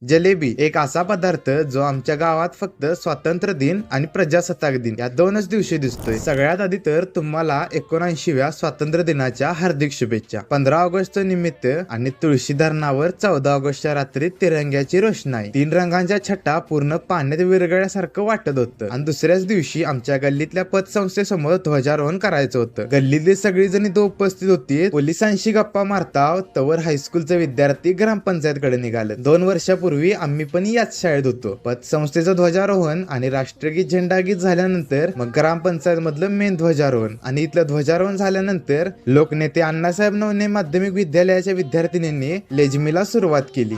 जलेबी एक असा पदार्थ जो आमच्या गावात फक्त स्वातंत्र्य दिन आणि प्रजासत्ताक दिन या दोनच दिवशी दिसतोय। सगळ्यात आधी तर तुम्हाला 79व्या स्वातंत्र्य दिनाच्या हार्दिक शुभेच्छा। 15 ऑगस्ट निमित्त आणि तुळशी धरणावर 14 ऑगस्टच्या रात्री तिरंग्याची रोषणाई, 3 रंगांच्या छटा पूर्ण पाण्यात विरघळल्यासारखं वाटत होतं। आणि दुसऱ्याच दिवशी आमच्या गल्लीतल्या पतसंस्थेसमोर ध्वजारोहण करायचं होतं। गल्लीतली सगळी जण इथं उपस्थित होती। पोलिसांशी गप्पा मारता तवर हायस्कूलचे विद्यार्थी ग्रामपंचायत कडे निघाले। 2 वर्षापूर्वी आम्ही पण याच शाळेत होतो। पतसंस्थेचं ध्वजारोहण आणि राष्ट्रगीत झेंडागीत झाल्यानंतर मग ग्रामपंचायत मधलं मेन ध्वजारोहण, आणि इथलं ध्वजारोहण झाल्यानंतर लोकनेते अण्णासाहेब नवने माध्यमिक विद्यालयाच्या विद्यार्थिनींनी लेझिमीला सुरुवात केली।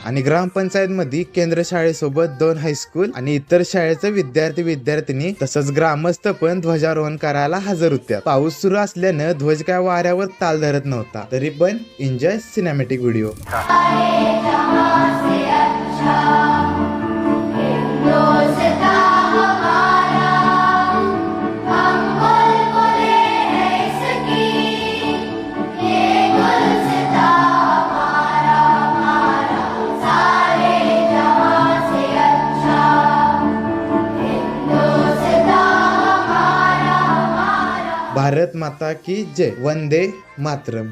आणि ग्रामपंचायत मध्ये केंद्र शाळेसोबत 2 हायस्कूल आणि इतर शाळेचे विद्यार्थी विद्यार्थिनी तसंच ग्रामस्थ पण ध्वजारोहण करायला हजर होत्या। पाऊस सुरू असल्यानं ध्वज काय वाऱ्यावर ताल धरत नव्हता, तरी पण एन्जॉय सिनेमॅटिक व्हिडिओ। भारत माता की जय, वंदे मातरम।